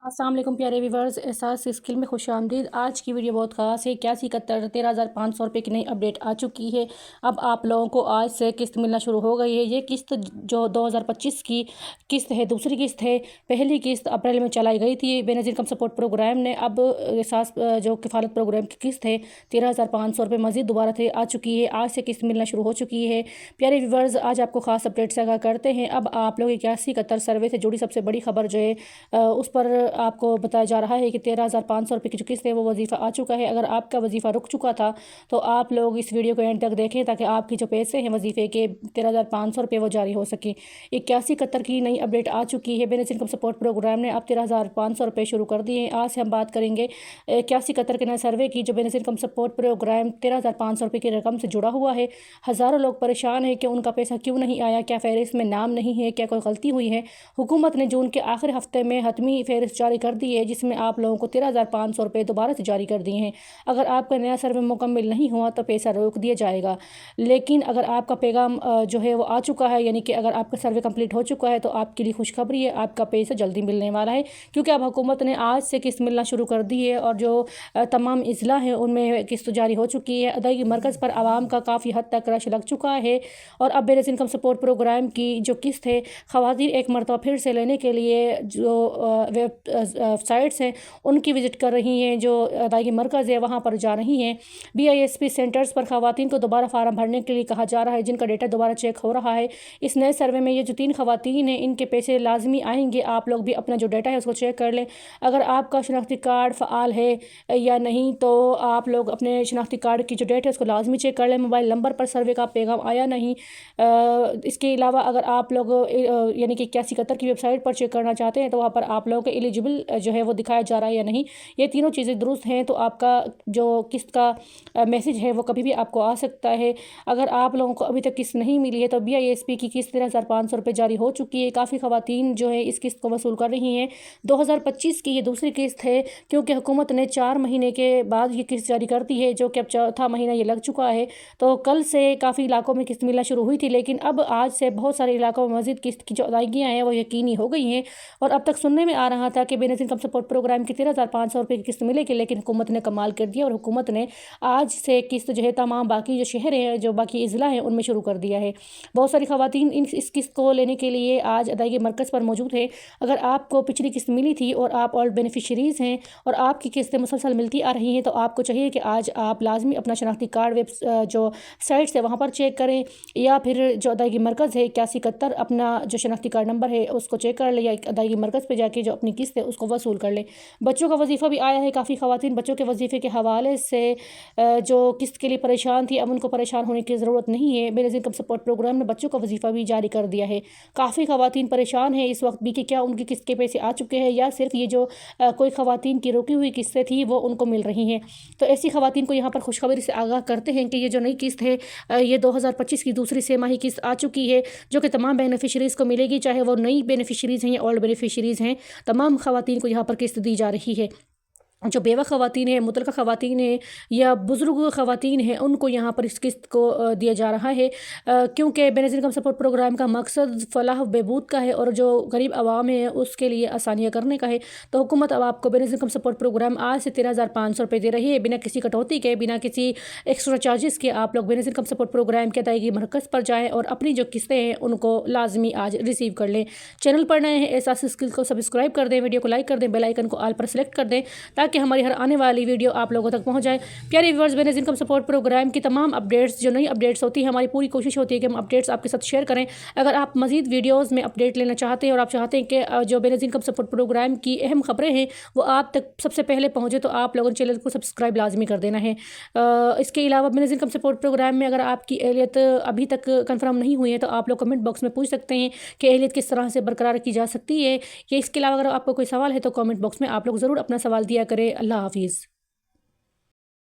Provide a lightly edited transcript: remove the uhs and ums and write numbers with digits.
अस्सलाम वालेकुम प्यारे व्यूवर्स, एहसास स्किल में खुश आमदीद। आज की वीडियो बहुत ख़ास है। 81 13,500 रुपये की नई अपडेट आ चुकी है। अब आप लोगों को आज से किस्त मिलना शुरू हो गई है। ये किस्त जो 2025 की किस्त है, दूसरी किस्त है। पहली किस्त अप्रैल में चलाई गई थी बेनज़ीर इनकम सपोर्ट प्रोग्राम ने। अब एहसास जो किफ़ालत प्रोग्राम की किस्त है 13,500 रुपये मज़ीद दोबारा से आ चुकी है। आज से किस्त मिलना शुरू हो चुकी है। प्यारे व्यूवर्स, आज आपको ख़ास अपडेट से आगाह करते हैं। अब आप लोग 81 सर्वे से जुड़ी सबसे बड़ी खबर जो है उस पर आपको बताया जा रहा है कि 13,500 रुपये की जो किस्त है वो वजीफ़ा आ चुका है। अगर आपका वजीफ़ा रुक चुका था तो आप लोग इस वीडियो को एंड तक देखें ताकि आपकी जो पैसे हैं वजीफ़े के 13,500 रुपये वो जारी हो सके। 81 की नई अपडेट आ चुकी है। बेनज़ीर इनकम सपोर्ट प्रोग्राम ने अब 13,500 रुपये शुरू कर दिए हैं। आज से हम बात करेंगे 81 के नए सर्वे की। जो बेनज़ीर इनकम सपोर्ट प्रोग्राम 13,500 रुपये की रकम से जुड़ा हुआ है। हज़ारों लोग परेशान हैं कि उनका पैसा क्यों नहीं आया, क्या फ़हरिस्त में नाम नहीं है, क्या कोई गलती हुई है। हुकूमत ने जून के आखिरी हफ्ते में हतमी फ़हरिस्त जारी कर दी है, जिसमें आप लोगों को 13,500 रुपये दोबारा से जारी कर दिए हैं। अगर आपका नया सर्वे मुकम्मल नहीं हुआ तो पैसा रोक दिया जाएगा। लेकिन अगर आपका पैगाम जो है वो आ चुका है, यानी कि अगर आपका सर्वे कंप्लीट हो चुका है तो आपके लिए खुशखबरी है, आपका पैसा जल्दी मिलने वाला है। क्योंकि अब हुकूमत ने आज से किस्त मिलना शुरू कर दी है और जो तमाम अज़ला हैं उनमें किस्त जारी हो चुकी है। अदायगी मरकज़ पर आवाम का काफ़ी हद तक रश लग चुका है और अब बेनज़ीर इनकम सपोर्ट प्रोग्राम की जो किस्त है ख़वातीन एक मरतबा फिर से लेने के लिए जो वेबसाइट्स हैं उनकी विज़िट कर रही हैं। जो अदायगी मरकज़ है वहाँ पर जा रही हैं। BISP सेंटर्स पर ख़वातीन को दोबारा फार्म भरने के लिए कहा जा रहा है, जिनका डेटा दोबारा चेक हो रहा है। इस नए सर्वे में ये जो 3 ख़वातीन हैं इनके पैसे लाजमी आएंगे। आप लोग भी अपना जो डेटा है उसको चेक कर लें। अगर आपका शनाख्ती कार्ड फ़ाल है या नहीं तो आप लोग अपने शनाख्ती कार्ड की जो डेट है उसको लाजमी चेक कर लें। मोबाइल नंबर पर सर्वे का पैगाम आया नहीं। इसके अलावा अगर आप लोग यानी कि 81 की वेबसाइट पर चेक करना चाहते हैं तो वहाँ पर आप लोगों के एलिजिबल जो है वो दिखाया जा रहा है या नहीं, ये तीनों चीज़ें दुरुस्त हैं तो आपका जो किस्त का मैसेज है वो कभी भी आपको आ सकता है। अगर आप लोगों को अभी तक किस्त नहीं मिली है तो BISP की किस्त 13,500 रुपये जारी हो चुकी है। काफ़ी ख़वातीन जो है इस किस्त को वसूल कर रही हैं। 2025 की ये दूसरी किस्त है, क्योंकि हुकूमत ने 4 महीने के बाद ये किस्त जारी कर दी है, जो कि अब चौथा महीना ये लग चुका है। तो कल से काफ़ी इलाकों में किस्त मिलना शुरू हुई थी, लेकिन अब आज से बहुत सारे इलाकों में मज़ीद किस्त की जो अदायगियाँ हैं वो यकीनी हो गई हैं। और अब तक सुनने में आ रहा था कि बेनज़ीर इनकम सपोर्ट प्रोग्राम की 13,500 रुपये की किस्त मिलेगी, लेकिन हुकूमत ने कमाल कर दिया और हुकूमत ने आज से किस्त जो है तमाम बाकी जो शहर हैं, जो बाकी अज़ला हैं उनमें शुरू कर दिया है। बहुत सारी ख़वातीन इस किस्त को लेने के लिए आज अदायगी मरकज़ पर मौजूद है। अगर आपको पिछली किस्त मिली थी और आप ओल्ड बेनिफिशरीज़ हैं और आपकी किस्तें मुसलसल मिलती आ रही हैं तो आपको चाहिए कि आज आप लाजमी अपना शनाख्ती कार्ड जो साइट्स है वहाँ पर चेक करें, या फिर जो अदायगी मरकज़ है 81 अपना जो शनाख्ती कार्ड नंबर है उसको चेक कर लें, या अदायगी मरकज़ पे जाके जो अपनी किस्त है उसको वसूल कर लें। बच्चों का वजीफ़ा भी आया है। काफ़ी ख़वातीन बच्चों के वजीफ़े के हवाले से जो किस्त के लिए परेशान थी, अब उनको परेशान होने की ज़रूरत नहीं है। बेनज़ीर इनकम सपोर्ट प्रोग्राम ने बच्चों का वजीफ़ा भी जारी कर दिया है। काफ़ी ख़वातीन परेशान हैं इस वक्त भी कि क्या उनकी किस्त के पैसे आ चुके हैं या सिर्फ ये जो कोई ख़वातीन की रुकी हुई किस्तें थी वो उनको मिल रही हैं। तो ऐसी ख़वातीन को यहाँ पर खुशखबरी से आगाह करते हैं कि ये जो नई किस्त है ये 2025 की दूसरी छमाही किस्त आ चुकी है, जो कि तमाम बेनिफिशरीज़ को मिलेगी, चाहे वो नई बेनिफिशरीज़ हैं या ओल्ड बेनिफिशरीज़ हैं। तमाम ख़वातीन को यहाँ पर किस्त दी जा रही है। जो बेवा ख़वातीन हैं, मुतलका ख़वातीन हैं या बुज़ुर्ग ख़वातीन हैं, उनको यहाँ पर इस किस्त को दिया जा रहा है, क्योंकि बेनज़ीर इनकम सपोर्ट प्रोग्राम का मकसद फ़लाह बहबूद का है और जो गरीब आवाम है उसके लिए आसानियाँ करने का है। तो हुकूमत अब आपको बेनज़ीर इनकम सपोर्ट प्रोग्राम आज से 13,500 रुपये दे रही है, बिना किसी कटौती के, बिना किसी एक्स्ट्रा चार्जेस के। आप लोग बेनज़ीर इनकम सपोर्ट प्रोग्राम के अदायगी मरकज़ पर जाएँ और अपनी जो किस्तें हैं उनको लाजमी आज रिसीव कर लें। चैनल पर नए हैं, एहसास स्किल को सब्सक्राइब कर दें, वीडियो को लाइक कर दें, बेल आइकन को ऑल पर सेलेक्ट कर दें ताकि हमारी हर आने वाली वीडियो आप लोगों तक पहुंच जाए। प्यारे viewers, Benazir income support program की तमाम अपडेट्स, जो नई अपडेट्स होती है, हमारी पूरी कोशिश होती है कि हम अपडेट्स आपके साथ शेयर करें। अगर आप मज़ीद वीडियोस में अपडेट लेना चाहते हैं और आप चाहते हैं कि जो बेनज़ीर इनकम सपोर्ट प्रोग्राम की अहम खबरें हैं वो आप तक सबसे पहले पहुँचे, तो आप लोगों चैनल को सब्सक्राइब लाजमी कर देना है। इसके अलावा बेनज़ीर इनकम सपोर्ट प्रोग्राम में अगर आपकी एहलियत अभी तक कन्फर्म नहीं हुई है तो आप लोग कमेंट बॉक्स में पूछ सकते हैं कि एहलियत किस तरह से बरकरार की जा सकती है। या इसके अलावा अगर आपको कोई सवाल है तो कमेंट बॉक्स में आप लोग ज़रूर अपना सवाल दिया करें। अल्लाह हाफिज़।